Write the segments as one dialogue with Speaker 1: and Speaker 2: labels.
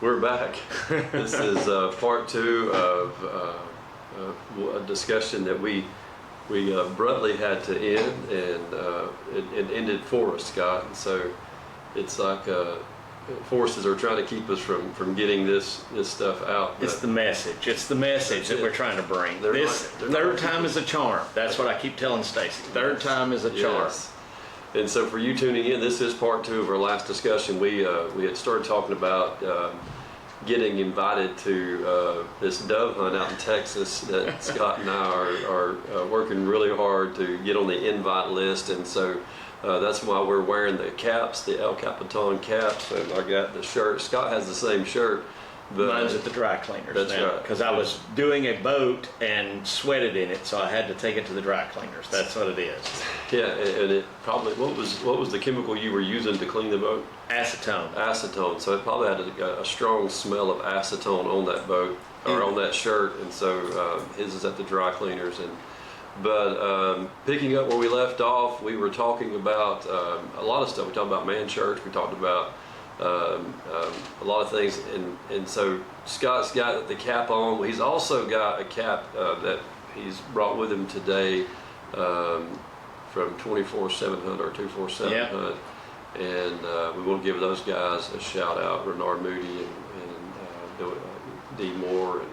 Speaker 1: We're back. This is part two of a discussion that we abruptly had to end, and it ended for us, Scott. And so it's like forces are trying to keep us from getting this stuff out.
Speaker 2: It's the message. It's the message that we're trying to bring. Third time is a charm. That's what I keep telling Stacy. Third time is a charm.
Speaker 1: Yes. And so for you tuning in, this is part two of our last discussion. We had started talking about getting invited to this dove hunt out in Texas that Scott and I are working really hard to get on the invite list. And so that's why we're wearing the caps, the El Capitan caps. And I got the shirt. Scott has the same shirt. But
Speaker 2: mine's at the dry cleaners.
Speaker 1: That's
Speaker 2: now,
Speaker 1: right.
Speaker 2: Because I was doing a boat and sweated in it, so I had to take it to the dry cleaners. That's what it is.
Speaker 1: Yeah, and it probably, what was the chemical you were using to clean the boat?
Speaker 2: Acetone.
Speaker 1: Acetone. So it probably had a strong smell of acetone on that boat, or on that shirt. And so his is at the dry cleaners. But picking up where we left off, we were talking about a lot of stuff. We talked about man shirts. We talked about a lot of things, and so Scott's got the cap on. He's also got a cap that he's brought with him today from 24/7 Hunt or 247 Hunt, and we want to give those guys a shout out, Renard Moody and D Moore and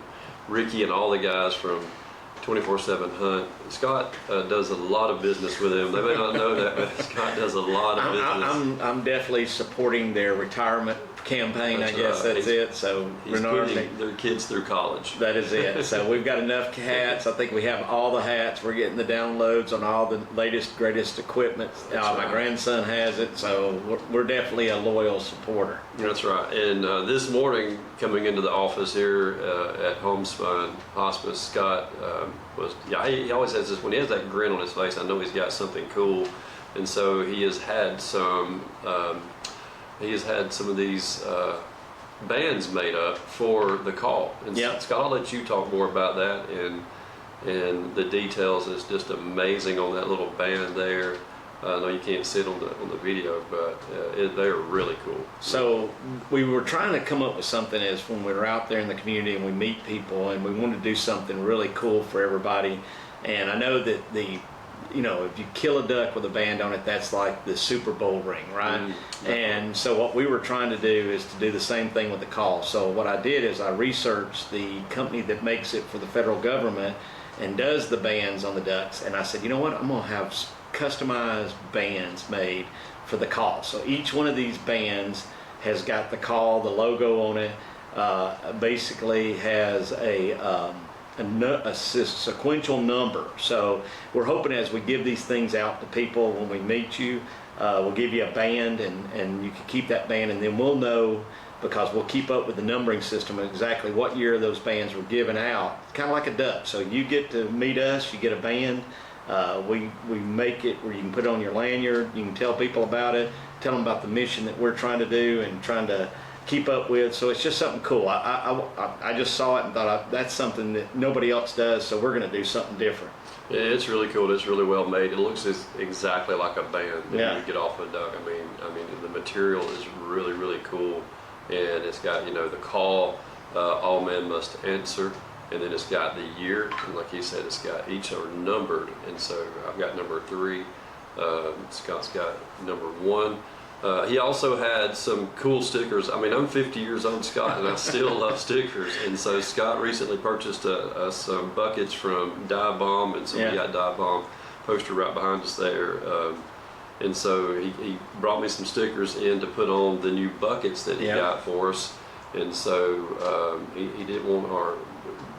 Speaker 1: Ricky and all the guys from 24/7 Hunt. Scott does a lot of business with them. They may not know that, but Scott does a lot of business.
Speaker 2: I'm definitely supporting their retirement campaign.
Speaker 1: That's
Speaker 2: I guess
Speaker 1: right.
Speaker 2: that's it. So
Speaker 1: He's putting their kids through college.
Speaker 2: That is it. So we've got enough hats. I think we have all the hats. We're getting the downloads on all the latest, greatest equipment. My grandson has it, so we're definitely a loyal supporter.
Speaker 1: That's right. And this morning, coming into the office here at Homespun Hospice, Scott he always has this, when he has that grin on his face, I know he's got something cool. And so he has had some of these bands made up for the call. And Scott, I'll let you talk more about that, and the details is just amazing on that little band there. I know you can't see it on the video, but they're really cool.
Speaker 2: So we were trying to come up with something as when we were out there in the community and we meet people, and we wanted to do something really cool for everybody. And I know that if you kill a duck with a band on it, that's like the Super Bowl ring, right? Mm-hmm. And so what we were trying to do is to do the same thing with the call. So what I did is I researched the company that makes it for the federal government and does the bands on the ducks. And I said, you know what, I'm gonna have customized bands made for the call. So each one of these bands has got the call, the logo on it, basically has a sequential number. So we're hoping as we give these things out to people when we meet you, we'll give you a band, and you can keep that band, and then we'll know, because we'll keep up with the numbering system of exactly what year those bands were given out, kind of like a duck. So you get to meet us, you get a band. We make it where you can put it on your lanyard, you can tell people about it, tell them about the mission that we're trying to do and trying to keep up with. So it's just something cool. I just saw it and thought that's something that nobody else does, so we're going to do something different.
Speaker 1: Yeah, it's really cool. It's really well made. It looks exactly like a band that you get off a duck. I mean, the material is really, really cool, and it's got the call, all men must answer. And then it's got the year, and like he said, each are numbered. And so I've got number 3. Scott's got number 1. He also had some cool stickers. I mean, I'm 50 years old, Scott, and I still love stickers. And so Scott recently purchased some buckets from Dive Bomb, and so we got Dive Bomb poster right behind us there. And so he brought me some stickers in to put on the new buckets that he got for us. And so he didn't want our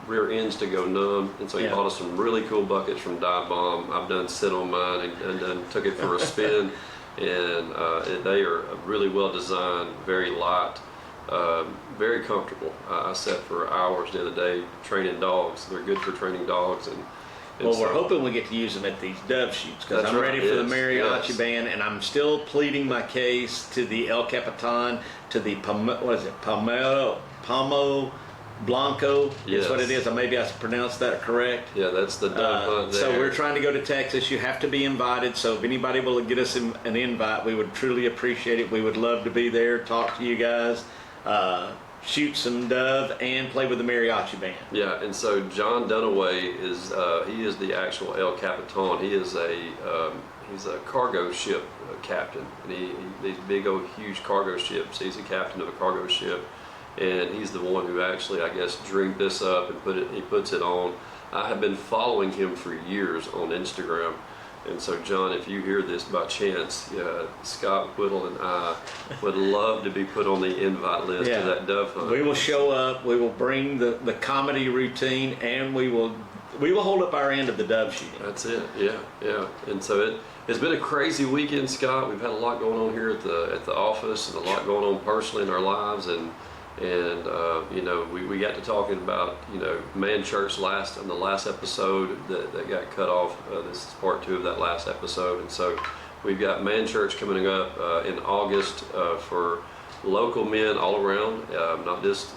Speaker 1: rear ends to go numb, and so he bought us some really cool buckets from Dive Bomb. I've done sit on mine and took it for a spin, and they are really well designed, very light, very comfortable. I sat for hours the other day training dogs. They're good for training dogs, and
Speaker 2: well, we're hoping we get to use them at these dove shoots, because I'm ready for the mariachi band, and I'm still pleading my case to the El Capitan, to the Paloma Blanco is what it is. Maybe I pronounced that correct.
Speaker 1: Yeah, that's the dove hunt there.
Speaker 2: So we're trying to go to Texas. You have to be invited. So if anybody will get us an invite, we would truly appreciate it. We would love to be there, talk to you guys, shoot some dove and play with the mariachi band.
Speaker 1: Yeah, and so John Dunaway is he is the actual El Capitan. He is he's a cargo ship captain, and these big old huge cargo ships. He's a captain of a cargo ship, and he's the one who actually, I guess, dreamed this up and he puts it on. I have been following him for years on Instagram. And so, John, if you hear this by chance, Scott Whittle and I would love to be put on the invite list to that dove hunt.
Speaker 2: We will show up. We will bring the comedy routine, and we will hold up our end of the dove shooting.
Speaker 1: That's it. Yeah. And so it's been a crazy weekend, Scott. We've had a lot going on here at the office, and a lot going on personally in our lives, and we got to talking about Man Church in the last episode that got cut off. This is part 2 of that last episode, and so we've got Man Church coming up in August for local men all around, not just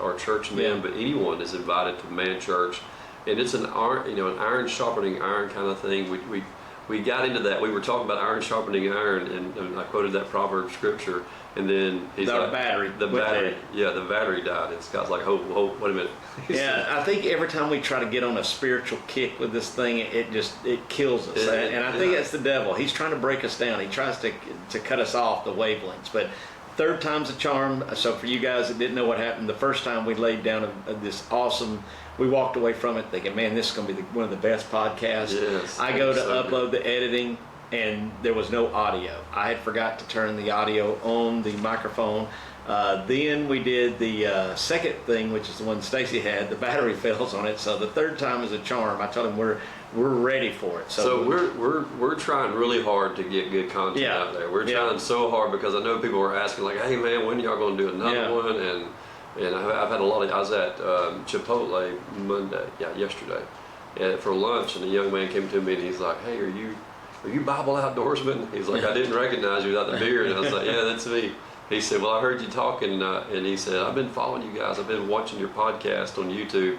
Speaker 1: our church men, but anyone is invited to Man Church, and it's an iron sharpening iron kind of thing. We got into that. We were talking about iron sharpening iron, and I quoted that proverb scripture. And then
Speaker 2: the battery
Speaker 1: died. And Scott's like, "Oh, wait a minute."
Speaker 2: I think every time we try to get on a spiritual kick with this thing, it kills us. And I think that's the devil. He's trying to break us down. He tries to cut us off the wavelengths. But third time's a charm. So for you guys that didn't know what happened, the first time we laid down this awesome. We walked away from it thinking, "Man, this is going to be one of the best podcasts."
Speaker 1: Yes,
Speaker 2: I go to upload the editing, and there was no audio. I had forgot to turn the audio on the microphone. Then we did the second thing, which is the one Stacy had. The battery fails on it, so the third time is a charm. I told him we're ready for it.
Speaker 1: So we're trying really hard to get good content out there. We're trying so hard because I know people were asking like, "Hey man, when are y'all going to do another one?" And I've had a lot of. I was at Chipotle yesterday, for lunch, and a young man came to me and he's like, "Hey, are you Bible outdoorsman?" He's like, "I didn't recognize you without the beard." And I was like, "Yeah, that's me." He said, "Well, I heard you talking," and he said, "I've been following you guys. I've been watching your podcast on YouTube."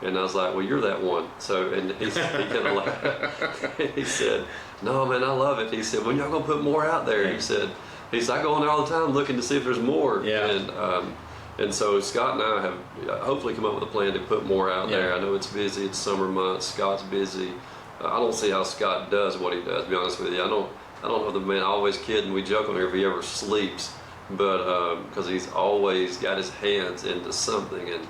Speaker 1: And I was like, "Well, you're that one." So, and he kind of laughed. He said, "No, man, I love it." He said, "When y'all gonna put more out there?" He said, "I go on there all the time looking to see if there's more." And so Scott and I have hopefully come up with a plan to put more out there. I know it's busy. It's summer months. Scott's busy. I don't see how Scott does what he does, to be honest with you. I don't know the man. I always kid and we joke on here if he ever sleeps, but because he's always got his hands into something, and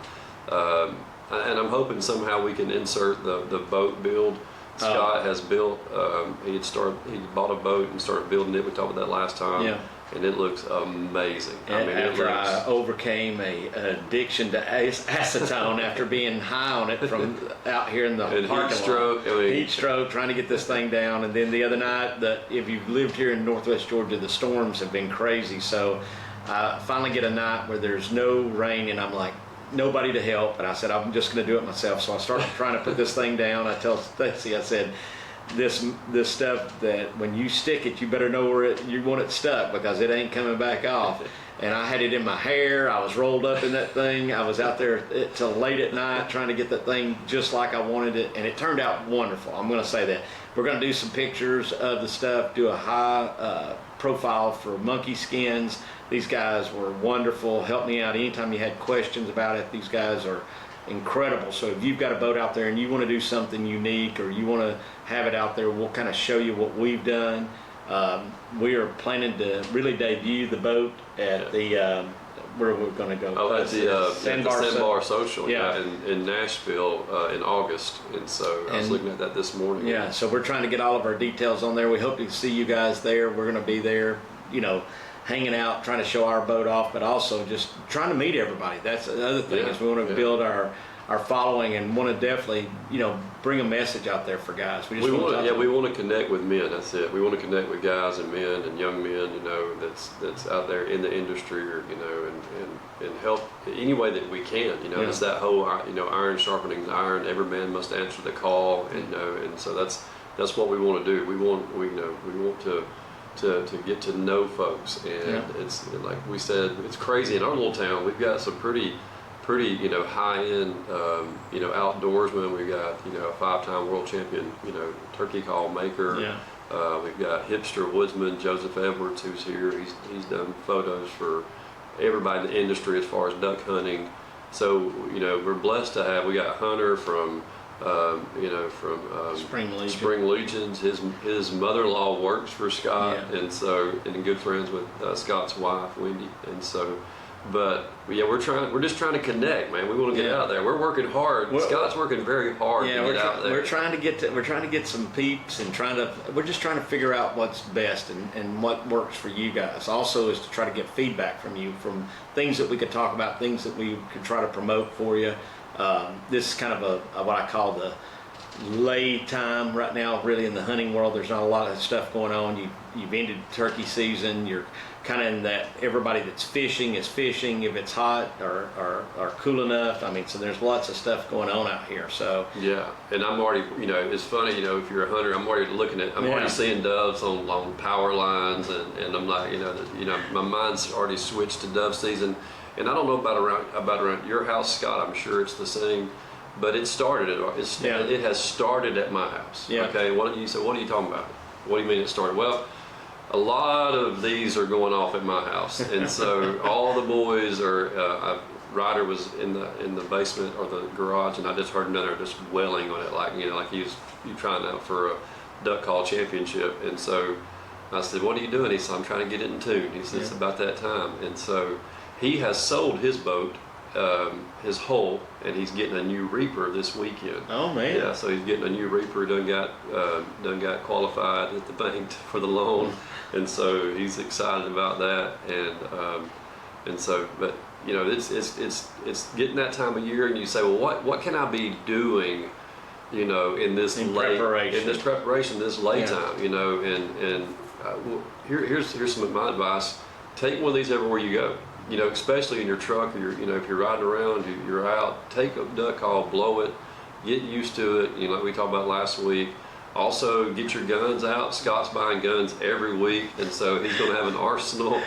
Speaker 1: I'm hoping somehow we can insert the boat build. Scott has built. He bought a boat and started building it. We talked about that last time. And it looks amazing.
Speaker 2: After I overcame an addiction to acetone after being high on it from out here in the parking lot. Heat stroke, trying to get this thing down. And then the other night, if you've lived here in Northwest Georgia, the storms have been crazy. So I finally get a night where there's no rain, and I'm like, nobody to help. And I said, I'm just going to do it myself. So I started trying to put this thing down. I tell Stacy, I said, this stuff that when you stick it, you better know where you want it stuck, because it ain't coming back off. And I had it in my hair. I was rolled up in that thing. I was out there till late at night trying to get that thing just like I wanted it, and it turned out wonderful. I'm going to say that. We're going to do some pictures of the stuff, do a high profile for monkey skins. These guys were wonderful. Helped me out anytime you had questions about it. These guys are incredible. So if you've got a boat out there and you want to do something unique, or you want to have it out there, we'll kind of show you what we've done. We are planning to really debut the boat at the where we're going to go.
Speaker 1: At the Sandbar Social, in Nashville in August. And so I was looking at that this morning.
Speaker 2: Yeah, so we're trying to get all of our details on there. We hope to see you guys there. We're going to be there, hanging out, trying to show our boat off, but also just trying to meet everybody. That's the other thing, is we want to build our following, and want to definitely, bring a message out there for guys. We
Speaker 1: want to connect with men. That's it. We want to connect with guys and men and young men, that's out there in the industry, or and help any way that we can. It's that whole iron sharpening iron. Every man must answer the call, and so that's what we want to do. We want to get to know folks, and it's like we said, it's crazy in our little town. We've got some pretty high-end outdoorsmen. We got a 5-time world champion turkey call maker. We've got hipster woodsman Joseph Edwards, who's here. He's done photos for everybody in the industry as far as duck hunting. So, you know, we're blessed to have, we got Hunter from, you know, from Spring Legions. His mother-in-law works for Scott, and so, and good friends with Scott's wife, Wendy. And so, but yeah, we're just trying to connect, man. We want to get out there. We're working hard. Scott's working very hard to get out there.
Speaker 2: We're trying to get some peeps and we're just trying to figure out what's best and what works for you guys. Also is to try to get feedback from you, from things that we could talk about, things that we could try to promote for you. This is kind of a what I call the lay time right now, really, in the hunting world. There's not a lot of stuff going on. You've ended turkey season. You're kind of in that everybody that's fishing is fishing if it's hot or cool enough. I mean, so there's lots of stuff going on out here. So
Speaker 1: yeah, and I'm already, you know, it's funny, you know, if you're a hunter, I'm already already seeing doves on power lines, and I'm like, you know, my mind's already switched to dove season. And I don't know about around your house, Scott. I'm sure it's the same, but it started it has started at my house.
Speaker 2: Yeah.
Speaker 1: Okay. What are you talking about? What do you mean it started? Well, a lot of these are going off at my house, and so all the boys are. Ryder was in the basement or the garage, and I just heard another just wailing on it, like, you know, like he was trying out for a duck call championship. And so I said, "What are you doing?" He said, "I'm trying to get it in tune." He said, "It's about that time." And so he has sold his boat, his hull, and he's getting a new reaper this weekend.
Speaker 2: Oh man!
Speaker 1: Yeah, so he's getting a new reaper. Done got qualified at the bank for the loan, and so he's excited about that. And so, but you know, it's getting that time of year, and you say, well, what can I be doing, you know, in this preparation, this lay time, you know, and here's some of my advice: take one of these everywhere you go. You know, especially in your truck, or you know, if you're riding around, you're out, take a duck call, blow it, get used to it. You know, like we talked about last week. Also, get your guns out. Scott's buying guns every week, and so he's going to have an arsenal.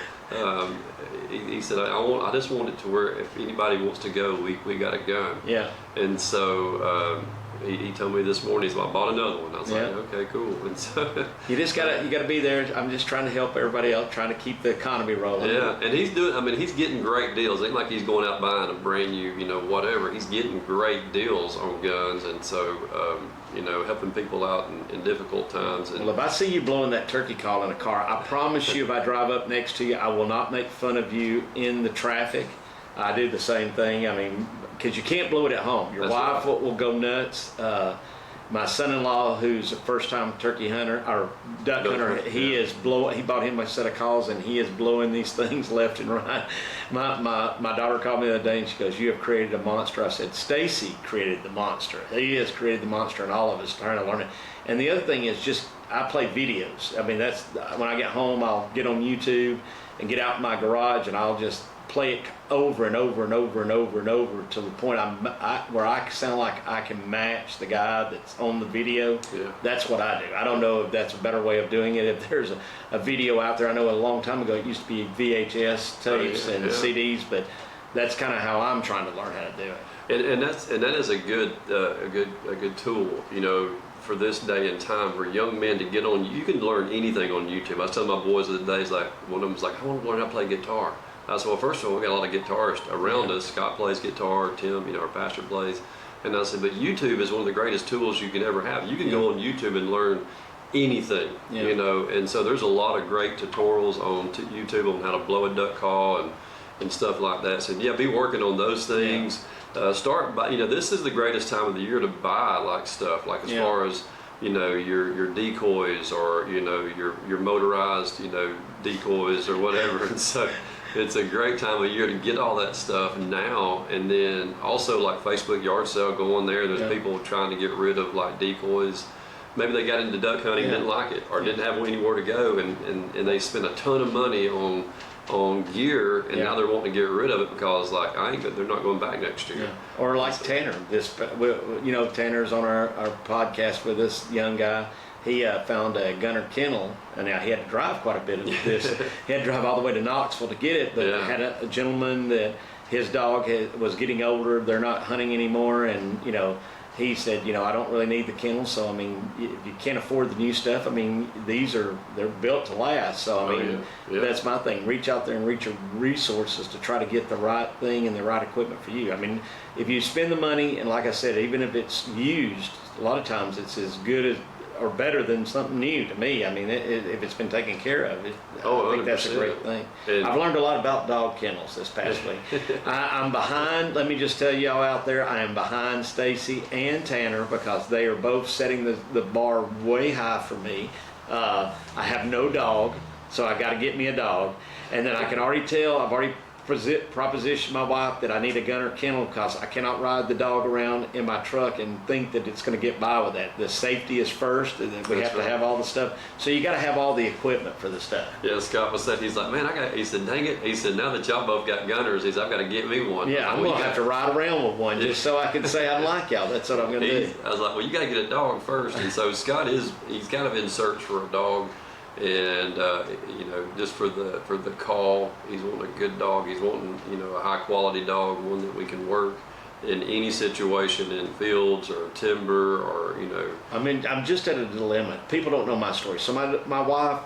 Speaker 1: He said, I just want it to where if anybody wants to go, we got a gun.
Speaker 2: Yeah.
Speaker 1: And so he told me this morning, I bought another one. I was like, okay, cool. And so
Speaker 2: you gotta be there. I'm just trying to help everybody else, trying to keep the economy rolling.
Speaker 1: Yeah, and he's getting great deals. It ain't like he's going out buying a brand new, you know, whatever. He's getting great deals on guns, and so you know, helping people out in difficult times. And,
Speaker 2: well, if I see you blowing that turkey call in a car, I promise you, if I drive up next to you, I will not make fun of you in the traffic. I do the same thing. I mean, because you can't blow it at home. Your wife will go nuts. My son-in-law, who's a first-time turkey hunter or duck hunter, he bought him a set of calls, and he is blowing these things left and right. My daughter called me the other day, and she goes, "You have created a monster." I said, "Stacy created the monster. He has created the monster, and all of us trying to learn it." And the other thing is just I play videos. I mean, that's when I get home, I'll get on YouTube and get out in my garage, and I'll just play it over and over and over and over and over to the point where I sound like I can match the guy that's on the video.
Speaker 1: Yeah.
Speaker 2: That's what I do. I don't know if that's a better way of doing it. If there's a video out there, I know a long time ago it used to be VHS tapes and CDs, but that's kind of how I'm trying to learn how to do it.
Speaker 1: And that is a good tool, you know, for this day and time for young men to get on. You can learn anything on YouTube. I was telling my boys the other day, like one of them was like, "I want to learn how to play guitar." I said, well, first of all, we got a lot of guitarists around us. Scott plays guitar, Tim, you know, our pastor plays. And I said, but YouTube is one of the greatest tools you can ever have. You can go on YouTube and learn anything, you know. And so there's a lot of great tutorials on YouTube on how to blow a duck call and stuff like that. So yeah, be working on those things. Start by, you know, this is the greatest time of the year to buy like stuff, like as far as, you know, your decoys, or, you know, your motorized, you know, decoys or whatever. And so it's a great time of year to get all that stuff now. And then also like Facebook yard sale, go on there. There's people trying to get rid of like decoys. Maybe they got into duck hunting, didn't like it, or didn't have anywhere to go, and they spent a ton of money on gear, and now they're wanting to get rid of it because like they're not going back next year.
Speaker 2: Or like Tanner, you know, Tanner's on our podcast with this young guy. He found a gunner kennel, and now he had to drive quite a bit of this. He had to drive all the way to Knoxville to get it, but had a gentleman that his dog was getting older. They're not hunting anymore, and you know, he said, I don't really need the kennel. So, I mean, if you can't afford the new stuff, I mean, they're built to last. So, I mean, that's my thing. Reach out there and reach your resources to try to get the right thing and the right equipment for you. I mean, if you spend the money, and like I said, even if it's used, a lot of times it's as good as or better than something new to me. I mean, if it's been taken care of, I think that's a great thing. I've learned a lot about dog kennels this past week. I'm behind, let me just tell y'all out there, I am behind Stacy and Tanner because they are both setting the bar way high for me. I have no dog, so I got to get me a dog. And then I can already tell, I've already propositioned my wife that I need a gunner kennel because I cannot ride the dog around in my truck and think that it's going to get by with that. The safety is first, and then we have to have all the stuff. So you got to have all the equipment for the stuff.
Speaker 1: Yeah, Scott was saying, he's like, man, he said, dang it. He said, now that y'all both got gunners, I've got to get me one.
Speaker 2: Yeah, I'm going to have to ride around with one just so I can say I like y'all. That's what I'm going to do.
Speaker 1: I was like, well, you got to get a dog first. And so Scott he's kind of in search for a dog. And just for the call, he's wanting a good dog. He's wanting a high quality dog, one that we can work in any situation, in fields or timber or
Speaker 2: I mean, I'm just at a dilemma. People don't know my story. So my wife,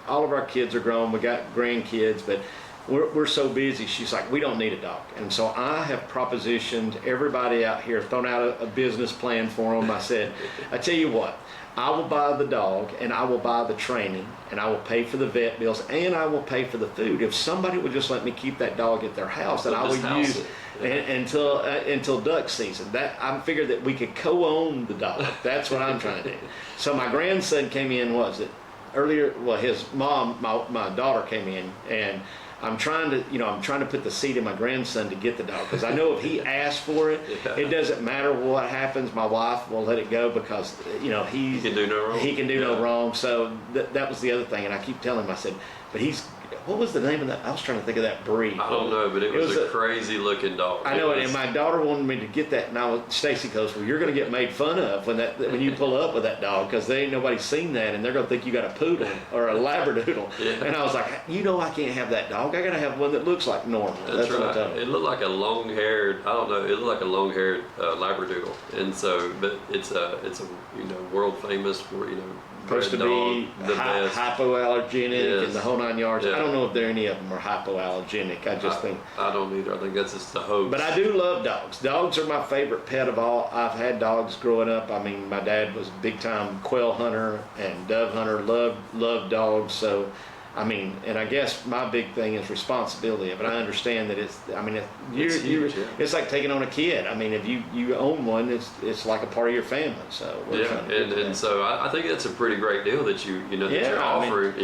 Speaker 2: all of our kids are grown. We got grandkids, but we're so busy. She's like, we don't need a dog. And so I have propositioned everybody out here, thrown out a business plan for them. I said, I tell you what. I will buy the dog, and I will buy the training, and I will pay for the vet bills, and I will pay for the food. If somebody would just let me keep that dog at their house, then I would use it until duck season. That I figured that we could co-own the dog. That's what I'm trying to do. So my grandson came in. Earlier? Well, his mom, my daughter came in, and I'm trying to put the seed in my grandson to get the dog because I know if he asks for it, it doesn't matter what happens. My wife will let it go because he can do no wrong. He can do no wrong. So that was the other thing, and I keep telling him. I said, but what was the name of that? I was trying to think of that breed.
Speaker 1: I don't know, but it was a crazy looking dog.
Speaker 2: I know it, and my daughter wanted me to get that. Now Stacy goes, well, you're going to get made fun of when you pull up with that dog because they ain't nobody seen that, and they're going to think you got a poodle or a labradoodle. Yeah. And I was like, I can't have that dog. I got to have one that looks like normal.
Speaker 1: That's right. What I told him. It looked like a long-haired. I don't know. It looked like a long-haired labradoodle, and so, but it's a world famous for
Speaker 2: supposed to be hypoallergenic and the whole 9 yards. Yeah. I don't know if any of them are hypoallergenic. I just think
Speaker 1: I don't either. I think that's just the hoax.
Speaker 2: But I do love dogs. Dogs are my favorite pet of all. I've had dogs growing up. I mean, my dad was a big time quail hunter and dove hunter. Loved dogs. So, I mean, and I guess my big thing is responsibility. But I understand that it's like taking on a kid. I mean, if you own one, it's like a part of your family. So
Speaker 1: so I think that's a pretty great deal that you're offering.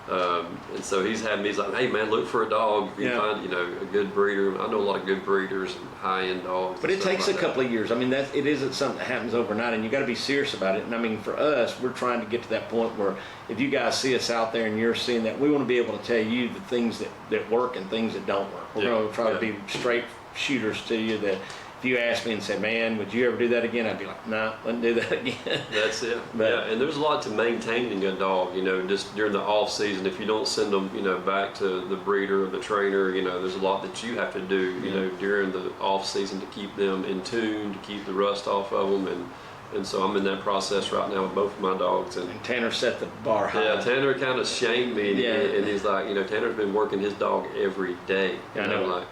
Speaker 1: And so he's like, hey man, look for a dog. If you find a good breeder. I know a lot of good breeders and high end dogs.
Speaker 2: But it takes a couple of years. I mean, it isn't something that happens overnight, and you got to be serious about it. And I mean, for us, we're trying to get to that point where if you guys see us out there and you're seeing that, we want to be able to tell you the things that work and things that don't work. We're going to try to be straight shooters to you. That if you ask me and say, man, would you ever do that again? I'd be like, nah, wouldn't do that again.
Speaker 1: That's it. And there's a lot to maintaining a dog, just during the off season. If you don't send them, back to the breeder or the trainer, there's a lot that you have to do, during the off season to keep them in tune, to keep the rust off of them. And so I'm in that process right now with both of my dogs. And
Speaker 2: Tanner set the bar high.
Speaker 1: Yeah, Tanner kind of shamed me. And he's like, Tanner's been working his dog every day.
Speaker 2: I know.
Speaker 1: I'm like,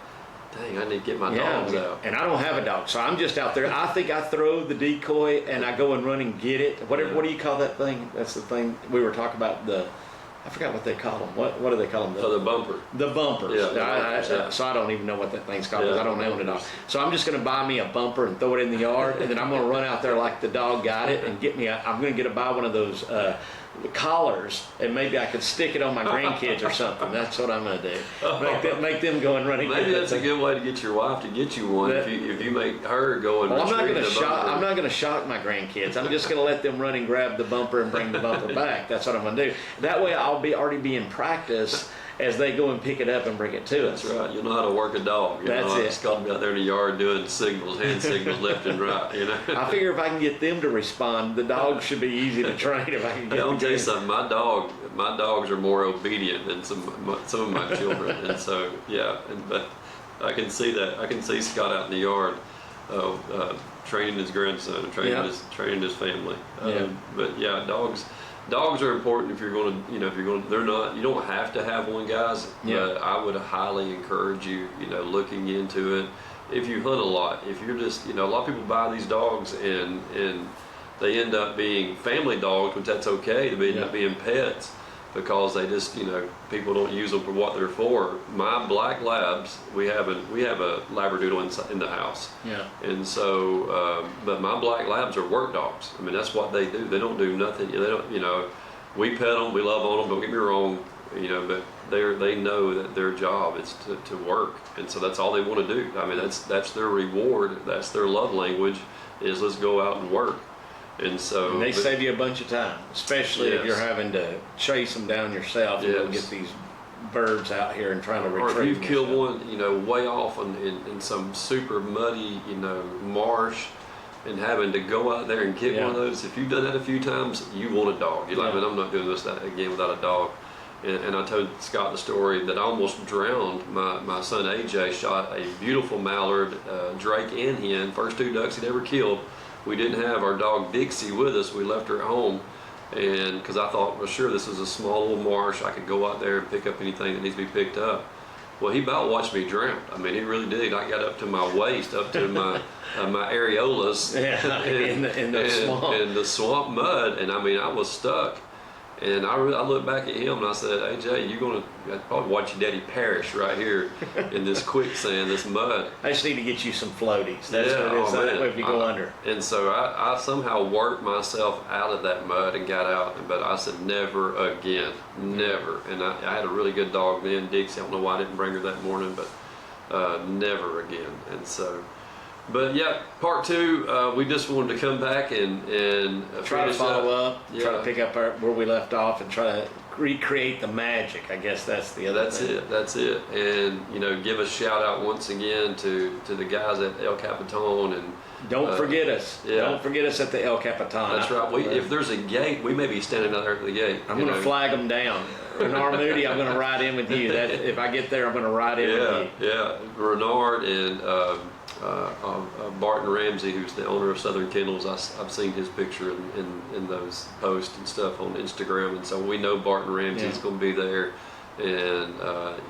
Speaker 1: dang, I need to get my dogs out.
Speaker 2: And I don't have a dog, so I'm just out there. I think I throw the decoy and I go and run and get it. What do you call that thing? That's the thing we were talking about. I forgot what they call them. What do they call them?
Speaker 1: The bumper.
Speaker 2: The bumpers.
Speaker 1: Yeah,
Speaker 2: so I don't even know what that thing's called because I don't own it all. So I'm just going to buy me a bumper and throw it in the yard, and then I'm going to run out there like the dog got it and I'm going to buy one of those collars, and maybe I could stick it on my grandkids or something. That's what I'm going to do. Make them go and run and
Speaker 1: maybe that's a good way to get your wife to get you one. If you make her go and
Speaker 2: I'm not going to shock my grandkids. I'm just going to let them run and grab the bumper and bring the bumper back. That's what I'm going to do. That way I'll already be in practice as they go and pick it up and bring it to us.
Speaker 1: That's right. You'll know how to work a dog.
Speaker 2: That's it.
Speaker 1: Just got to be out there in the yard doing hand signals left and right.
Speaker 2: I figure if I can get them to respond, the dog should be easy to train. If I can get
Speaker 1: I'll tell you something. My dogs are more obedient than some of my children, and so but I can see that. I can see Scott out in the yard. training his grandson, training his family. But yeah, dogs are important if you're going to, if you're going to, they're not, you don't have to have one, guys, but I would highly encourage you, looking into it. If you hunt a lot, if you're just, a lot of people buy these dogs and they end up being family dogs, which that's okay, they end up being pets because they just, people don't use them for what they're for. My black labs, we have a Labradoodle in the house. Yeah. And so, but my black labs are work dogs. I mean, that's what they do. They don't do nothing. They don't, we pet them, we love on them. Don't get me wrong, but they know that their job is to work, and so that's all they want to do. I mean, that's their reward. That's their love language. Is let's go out and work. And so
Speaker 2: they save you a bunch of time, especially if you're having to chase them down yourself and go get these birds out here and trying to retrieve them.
Speaker 1: Or if you've killed one, way off in some super muddy, marsh, and having to go out there and get one of those. If you've done that a few times, you want a dog. You're like, man, I'm not doing this again without a dog. And I told Scott the story that I almost drowned. My son AJ shot a beautiful mallard, drake and hen, first 2 ducks he'd ever killed. We didn't have our dog Dixie with us. We left her at home, and because I thought, well, sure, this is a small little marsh. I could go out there and pick up anything that needs to be picked up. Well, he about watched me drown. I mean, he really did. I got up to my waist, up to my areolas,
Speaker 2: in
Speaker 1: the swamp mud, and I mean, I was stuck. And I looked back at him and I said, AJ, you're going to probably watch your daddy perish right here in this quicksand, this mud.
Speaker 2: I just need to get you some floaties. That's what it is. That way if you go under.
Speaker 1: And so I somehow worked myself out of that mud and got out. But I said, never again, never. And I had a really good dog then, Dixie. I don't know why I didn't bring her that morning, but never again. And so... But yeah, part 2, we just wanted to come back and
Speaker 2: try to follow up, try to pick up where we left off, and try to recreate the magic. I guess that's the other thing.
Speaker 1: That's it. And give a shout out once again to the guys at El Capitan, and
Speaker 2: don't forget us. Don't forget us at the El Capitan.
Speaker 1: That's right. If there's a gate, we may be standing out there at the gate.
Speaker 2: I'm going to flag them down. Renard Moody, I'm going to ride in with you. If I get there, I'm going to ride in with you.
Speaker 1: Yeah, Renard and Barton Ramsey, who's the owner of Southern Kennels. I've seen his picture in those posts and stuff on Instagram, and so we know Barton Ramsey's going to be there. And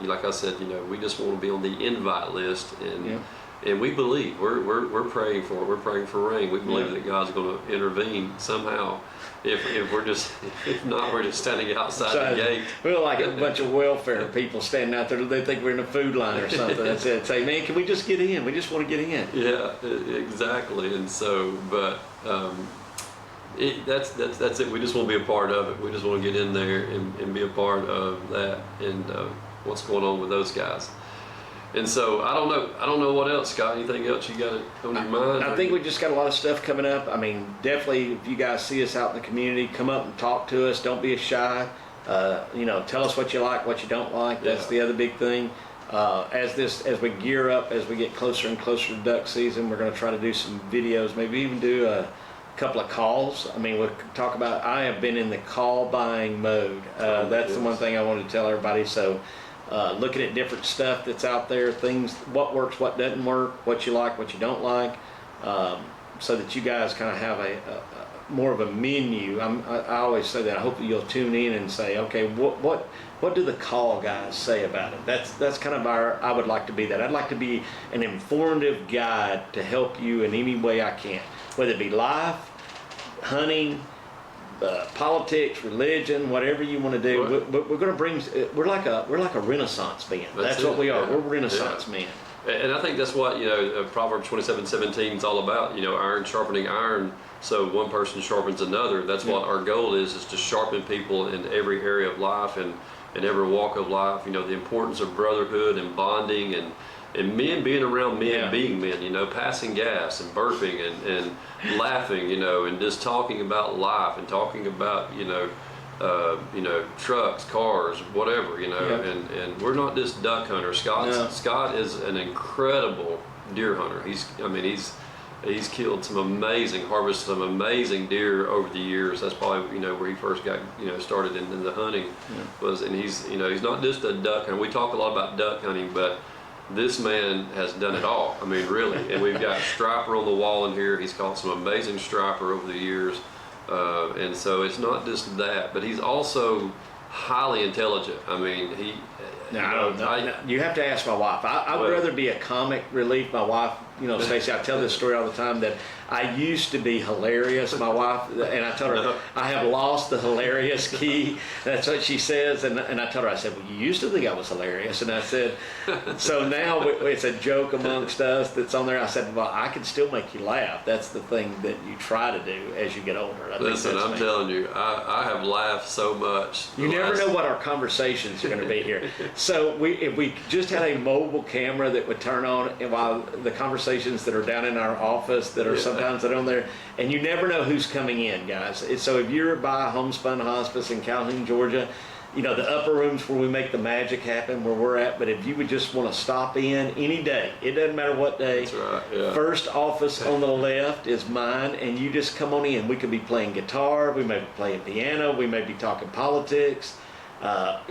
Speaker 1: like I said, we just want to be on the invite list, and we believe we're praying for it. We're praying for rain. We believe that God's going to intervene somehow. If not, we're just standing outside the gate.
Speaker 2: We look like a bunch of welfare people standing out there. They think we're in a food line or something. That's it. Say, man, can we just get in? We just want to get in.
Speaker 1: Yeah, exactly. And so, but that's it. We just want to be a part of it. We just want to get in there and be a part of that and what's going on with those guys. And so I don't know what else, Scott. Anything else you got on your mind?
Speaker 2: I think we just got a lot of stuff coming up. I mean, definitely, if you guys see us out in the community, come up and talk to us. Don't be shy. Tell us what you like, what you don't like. That's the other big thing. As we gear up, as we get closer and closer to duck season, we're going to try to do some videos. Maybe even do a couple of calls. I mean, we'll talk about. I have been in the call buying mode. That's the one thing I wanted to tell everybody. So. Looking at different stuff that's out there, things, what works, what doesn't work, what you like, what you don't like, so that you guys kind of have a more of a menu. I always say that. I hope that you'll tune in and say, okay, what do the call guys say about it? That's kind of I would like to be that. I'd like to be an informative guide to help you in any way I can, whether it be life, hunting, politics, religion, whatever you want to do. Right. We're going to bring. We're like a Renaissance man. That's what we are. We're Renaissance men.
Speaker 1: And I think that's what Proverbs 27:17 is all about. Iron sharpening iron, so one person sharpens another. That's what our goal is to sharpen people in every area of life and in every walk of life. The importance of brotherhood and bonding and men being around men being men, passing gas and burping and laughing, and just talking about life and talking about, trucks, cars, whatever, and we're not just duck hunters. Scott is an incredible deer hunter. He's killed some amazing, harvested some amazing deer over the years. That's probably, where he first got, started in the hunting and he's not just a duck hunter. We talk a lot about duck hunting, but this man has done it all. I mean, really. And we've got striper on the wall in here. He's caught some amazing striper over the years. And so it's not just that, but he's also highly intelligent. I mean, he...
Speaker 2: You have to ask my wife. I would rather be a comic relief. My wife, Stacey, I tell this story all the time that I used to be hilarious. My wife, and I told her, I have lost the hilarious key. That's what she says. And I told her, I said, well, you used to think I was hilarious. And I said, so now it's a joke amongst us that's on there. I said, well, I can still make you laugh. That's the thing that you try to do as you get older.
Speaker 1: Listen, I'm telling you, I have laughed so much.
Speaker 2: You never know what our conversations are going to be here. So if we just had a mobile camera that would turn on while the conversations that are down in our office that are sometimes that on there, and you never know who's coming in, guys. So if you're by Homespun Hospice in Calhoun, Georgia, the upper rooms where we make the magic happen where we're at, but if you would just want to stop in any day, it doesn't matter what day.
Speaker 1: That's right, yeah.
Speaker 2: First office on the left is mine, and you just come on in. We could be playing guitar, we may be playing piano, we may be talking politics,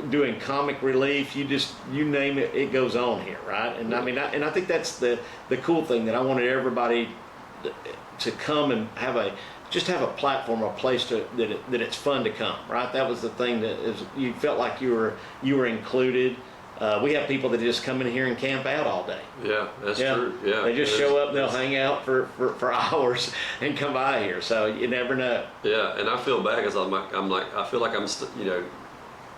Speaker 2: doing comic relief, you name it, it goes on here, right? And I think that's the cool thing that I wanted everybody to come and have a platform, a place that it's fun to come, right? That was the thing that you felt like you were included. We have people that just come in here and camp out all day.
Speaker 1: Yeah, that's true. Yeah,
Speaker 2: they just show up and they'll hang out for hours and come by here. So you never know.
Speaker 1: Yeah, and I feel bad because I feel like I'm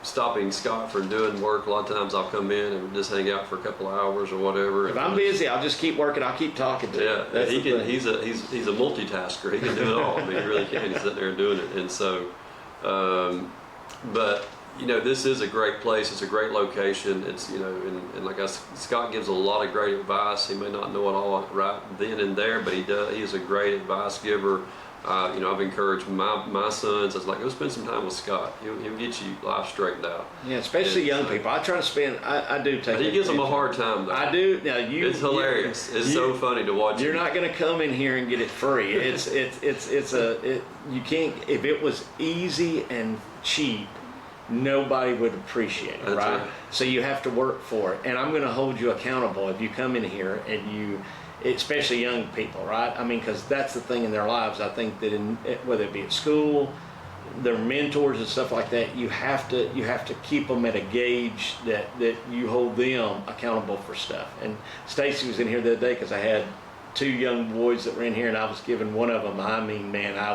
Speaker 1: stopping Scott from doing work. A lot of times I'll come in and just hang out for a couple of hours or whatever.
Speaker 2: If I'm busy, I'll just keep working. I'll keep talking to him.
Speaker 1: Yeah, he's a multitasker. He can do it all. I mean, he really can. He's sitting there doing it. And so, but this is a great place. It's a great location. It's and like Scott gives a lot of great advice. He may not know it all right then and there, but he does. He is a great advice giver. I've encouraged my sons. I was like, go spend some time with Scott. He'll get you life straightened out.
Speaker 2: Yeah, especially young people. I try to spend. I do take.
Speaker 1: But he gives them a hard time though.
Speaker 2: I do. Now
Speaker 1: it's hilarious. It's so funny to watch.
Speaker 2: You're not going to come in here and get it free. You can't. If it was easy and cheap, nobody would appreciate it, right? So you have to work for it. And I'm going to hold you accountable if you come in here and especially young people, right? I mean, because that's the thing in their lives. I think that whether it be at school, their mentors and stuff like that, you have to keep them at a gauge that you hold them accountable for stuff. And Stacy was in here the other day because I had 2 young boys that were in here, and I was giving one of them. I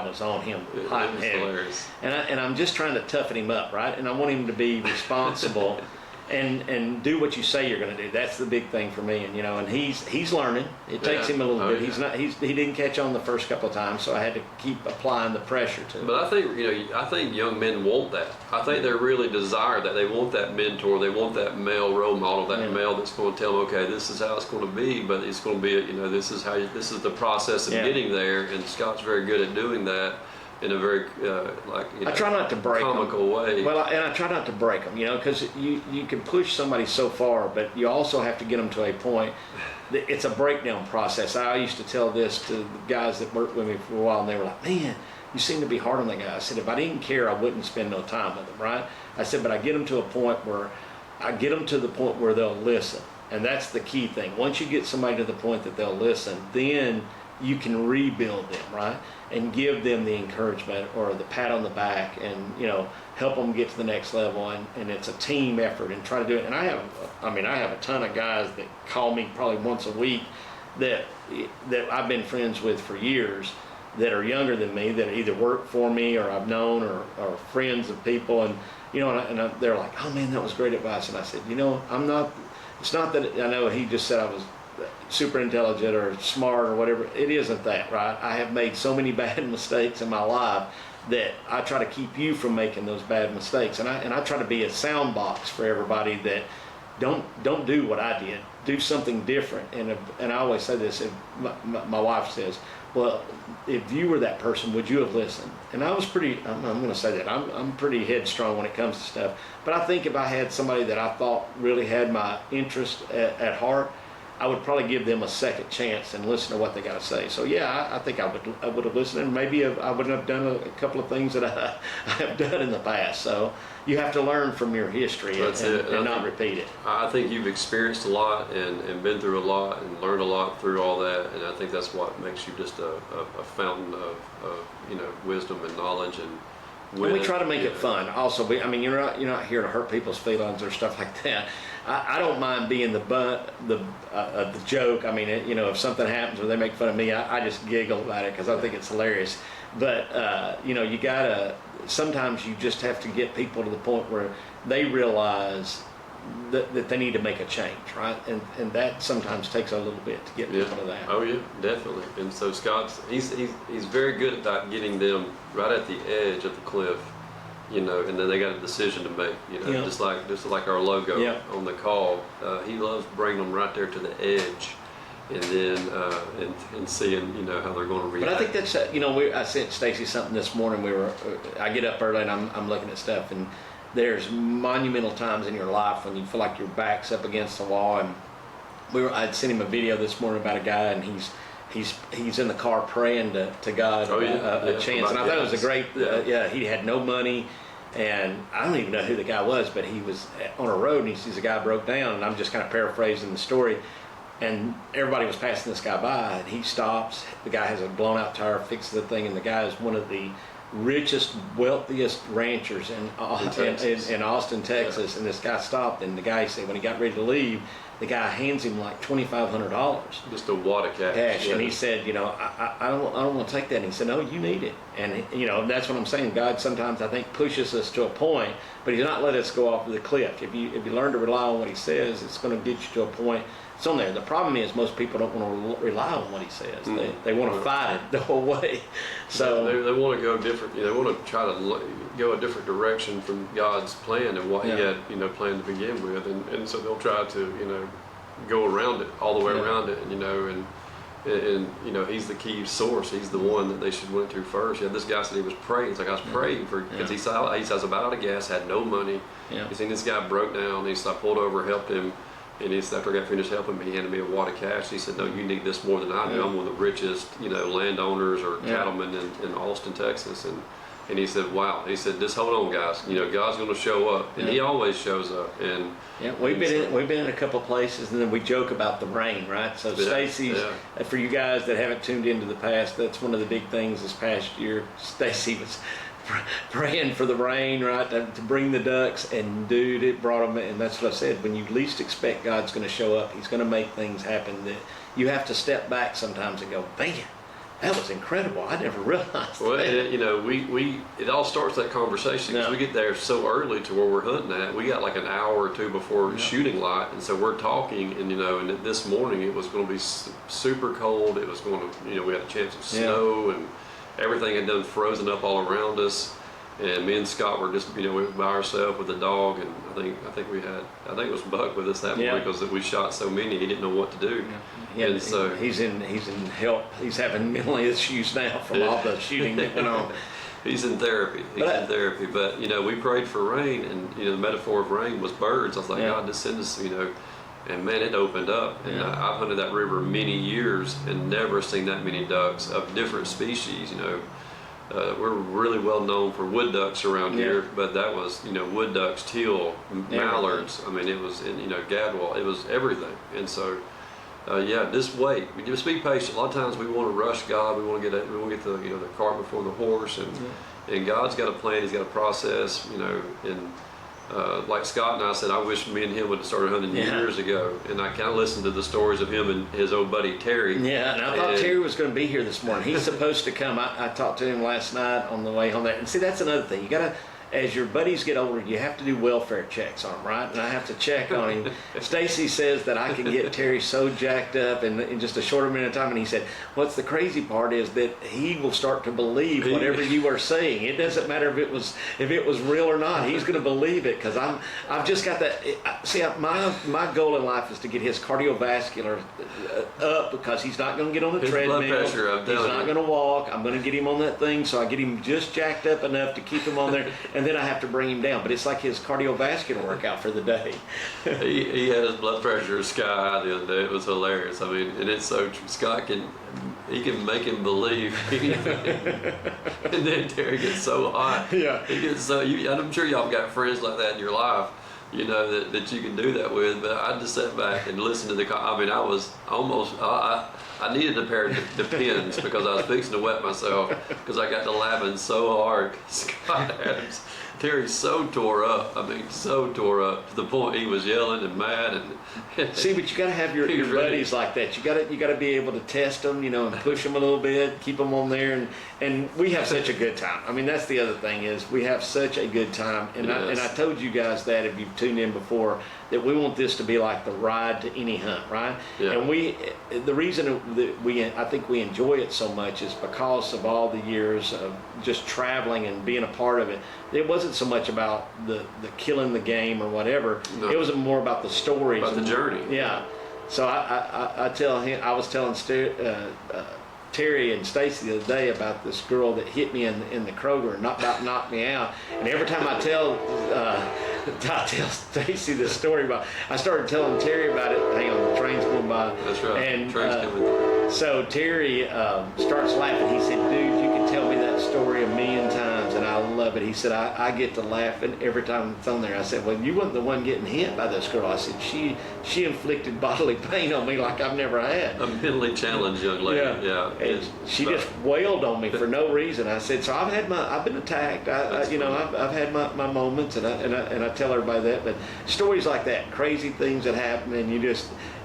Speaker 2: was on him hot and heavy. And I'm just trying to toughen him up, right? And I want him to be responsible. And do what you say you're going to do. That's the big thing for me. And he's learning. It takes him a little bit.
Speaker 1: Yeah.
Speaker 2: He didn't catch on the first couple of times, so I had to keep applying the pressure to him.
Speaker 1: But I think young men want that. I think they really desire that. They want that mentor. They want that male role model. That male that's going to tell them, okay, this is how it's going to be. But it's going to be, this is the process of getting there. And Scott's very good at doing that in a very
Speaker 2: I try not to break
Speaker 1: comical way.
Speaker 2: Well, and I try not to break them, because you can push somebody so far, but you also have to get them to a point. It's a breakdown process. I used to tell this to the guys that worked with me for a while, and they were like, "Man, you seem to be hard on that guy." I said, "If I didn't care, I wouldn't spend no time with them, right?" I said, "But I get them to a point where they'll listen, and that's the key thing. Once you get somebody to the point that they'll listen, then you can rebuild them, right? And give them the encouragement or the pat on the back and, help them get to the next level. And it's a team effort and try to do it. And I have a ton of guys that call me probably once a week that I've been friends with for years that are younger than me that either work for me or I've known or friends of people. And, they're like, "Oh man, that was great advice." And I said, it's not that I know he just said I was super intelligent or smart or whatever. It isn't that, right? I have made so many bad mistakes in my life that I try to keep you from making those bad mistakes. And I try to be a sound box for everybody that don't do what I did. Do something different. And I always say this, if my wife says, "Well, if you were that person, would you have listened?" And I was I'm going to say that, I'm pretty headstrong when it comes to stuff. But I think if I had somebody that I thought really had my interest at heart, I would probably give them a second chance and listen to what they got to say. So yeah, I think I would have listened, and maybe I wouldn't have done a couple of things that I have done in the past. So you have to learn from your history and not repeat it.
Speaker 1: I think you've experienced a lot and been through a lot and learned a lot through all that, and I think that's what makes you just a fountain of wisdom and knowledge. And
Speaker 2: we try to make it fun. Also, you're not here to hurt people's feelings or stuff like that. I don't mind being the butt, the joke. If something happens or they make fun of me, I just giggle about it because I think it's hilarious. But you gotta. Sometimes you just have to get people to the point where they realize that they need to make a change, right? And that sometimes takes a little bit to get people to that.
Speaker 1: Oh yeah, definitely. And so Scott's he's very good about getting them right at the edge of the cliff, and then they got a decision to make, just like our logo on the call. He loves bringing them right there to the edge, and then and seeing how they're going to react.
Speaker 2: But I think that's I sent Stacy something this morning. I get up early and I'm looking at stuff, and there's monumental times in your life when you feel like your back's up against the wall. And I'd sent him a video this morning about a guy, and he's in the car praying to God a chance. And I thought it was a great. He had no money, and I don't even know who the guy was, but he was on a road and he sees a guy broke down, and I'm just kind of paraphrasing the story. And everybody was passing this guy by, and he stops. The guy has a blown out tire, fixes the thing, and the guy is one of the richest, wealthiest ranchers in Austin, Texas. And this guy stopped, and the guy said when he got ready to leave, the guy hands him like $2,500.
Speaker 1: Just a wad of cash.
Speaker 2: And he said, I don't want to take that. And he said, no, you need it. And that's what I'm saying. God sometimes I think pushes us to a point, but He's not let us go off the cliff. If you learn to rely on what He says, it's going to get you to a point. It's on there. The problem is most people don't want to rely on what He says. They want to fight it the whole way. So
Speaker 1: they want to go different. They want to try to go a different direction from God's plan and what He had planned to begin with, and so they'll try to go around it all the way around it, and He's the key source. He's the one that they should went to first. This guy said he was praying. It's like I was praying for because he says I was out of gas, had no money. He seen this guy broke down. He said I pulled over, helped him. And after I got finished helping me, he handed me a wad of cash. He said, no, you need this more than I do. I'm one of the richest, landowners or cattlemen in Austin, Texas. And he said, wow. He said, just hold on, guys. God's going to show up. And He always shows up. And
Speaker 2: we've been in a couple of places, and then we joke about the rain, right? So Stacy's, for you guys that haven't tuned into the past, that's one of the big things this past year. Stacy was praying for the rain, right, to bring the ducks, and dude, it brought them. And that's what I said. When you least expect God's going to show up, He's going to make things happen that you have to step back sometimes and go, man, that was incredible. I never realized.
Speaker 1: Well,
Speaker 2: that.
Speaker 1: It all starts that conversation because we get there so early to where we're hunting at. We got like an hour or two before shooting light, and so we're talking. And and this morning it was going to be super cold. It was going to, we had a chance of snow, and everything had done frozen up all around us. And me and Scott were just, we were by ourselves with the dog, and I think it was Buck with us that morning because we shot so many, he didn't know what to do. And so
Speaker 2: he's in help. He's having mental issues now from all the shooting that went on.
Speaker 1: He's in therapy. But we prayed for rain, and the metaphor of rain was birds. I was like, God, just send us, and man, it opened up. And I've hunted that river many years and never seen that many ducks of different species. We're really well known for wood ducks around here, but that was, wood ducks, teal, mallards. I mean, it was, gadwall. It was everything. And so, just wait. Just be patient. A lot of times we want to rush God. We want to get the the cart before the horse, and God's got a plan. He's got a process. And like Scott and I said, I wish me and him would have started hunting years ago. And I kind of listened to the stories of him and his old buddy Terry.
Speaker 2: Yeah, and I thought Terry was going to be here this morning. He's supposed to come. I talked to him last night on the way home there. And see, that's another thing. You got to, as your buddies get older, you have to do welfare checks on them, right? And I have to check on him. Stacy says that I can get Terry so jacked up in just a short amount of time. And he said, what's the crazy part is that he will start to believe whatever you are saying. It doesn't matter if it was real or not. He's going to believe it because I've just got that. See, my goal in life is to get his cardiovascular up because he's not going to get on the treadmill.
Speaker 1: Blood pressure,
Speaker 2: he's not going to walk. I'm going to get him on that thing, so I get him just jacked up enough to keep him on there. and then I have to bring him down. But it's like his cardiovascular workout for the day.
Speaker 1: He had his blood pressure sky high the other day. It was hilarious. I mean, and it's so Scott can make him believe anything. And then Terry gets so hot.
Speaker 2: Yeah.
Speaker 1: He gets so. I'm sure y'all got friends like that in your life, you know, that you can do that with. But I just sat back and listened to the. I mean, I was almost. I needed a pair of Depends because I was fixing to wet myself because I got to laughing so hard. Scott Adams, Terry so tore up. I mean, so tore up to the point he was yelling and mad and.
Speaker 2: See, but you got to have your buddies like that. You got to be able to test them, you know, and push them a little bit, keep them on there, and we have such a good time. I mean, that's the other thing is we have such a good time, and I told you guys that if you've tuned in before that we want this to be like the ride to any hunt, right?
Speaker 1: Yeah.
Speaker 2: And the reason that I think we enjoy it so much is because of all the years of just traveling and being a part of it. It wasn't so much about the killing the game or whatever. No. It was more about the stories,
Speaker 1: about the journey.
Speaker 2: Yeah. So I tell him, I was telling Terry and Stacy the other day about this girl that hit me in the Kroger and knocked me out. And every time I tell Stacy this story about, I started telling Terry about it. Hang on, the train's going by.
Speaker 1: That's right.
Speaker 2: And
Speaker 1: train's coming.
Speaker 2: So Terry starts laughing. He said, "Dude, you can tell me that story a million times, and I love it." He said, I get to laughing every time it's on there. I said, "Well, you wasn't the one getting hit by this girl." I said, she inflicted bodily pain on me like I've never had.
Speaker 1: A mentally challenged young lady. Yeah.
Speaker 2: And she just wailed on me for no reason. I said, "So I've been attacked. I've had my moments, and I tell everybody that." But stories like that, crazy things that happen, and you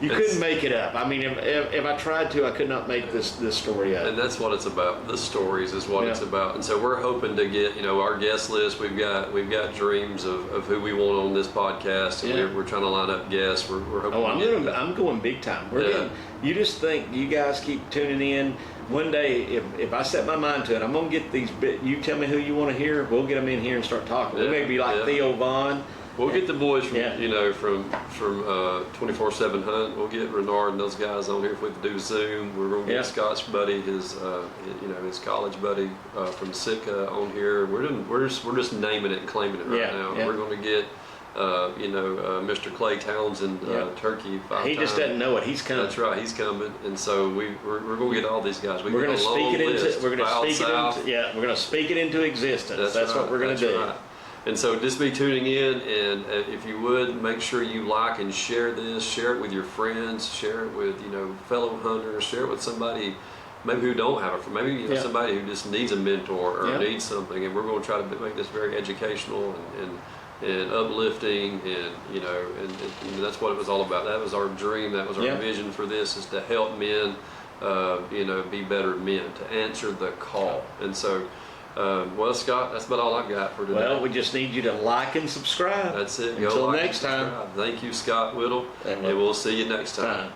Speaker 2: couldn't make it up. I mean, if I tried to, I could not make this story up.
Speaker 1: And that's what it's about. The stories is what it's about. And so we're hoping to get, our guest list. We've got dreams of who we want on this podcast. And we're trying to line up guests. We're hoping.
Speaker 2: Oh, I'm going big time. You just think, you guys keep tuning in. One day, if I set my mind to it, I'm going to get these. You tell me who you want to hear. We'll get them in here and start talking. We may be like Theo Vaughn.
Speaker 1: We'll get the boys from 24/7 Hunt. We'll get Renard and those guys on here if we can do Zoom. We're going to get Scott's buddy, his college buddy from Sitka on here. We're just naming it and claiming it right now.
Speaker 2: Yeah.
Speaker 1: We're going to get Mr. Clay Townsend, Turkey 5 times.
Speaker 2: He just doesn't know it. He's coming.
Speaker 1: That's right. He's coming, and so we're going to get all these guys.
Speaker 2: We're going to speak it into existence. That's what we're going to do.
Speaker 1: Right. And so just be tuning in, and if you would, make sure you like and share this. Share it with your friends. Share it with fellow hunters. Share it with somebody maybe who don't have a friend. Maybe somebody who just needs a mentor or needs something. And we're going to try to make this very educational and uplifting, and that's what it was all about. That was our dream. That was our vision for this, is to help men, be better men, to answer the call. And so. Well, Scott, that's about all I've got for today.
Speaker 2: Well, we just need you to like and subscribe.
Speaker 1: That's it.
Speaker 2: Until next time.
Speaker 1: Thank you, Scott Whittle, and we'll see you next time.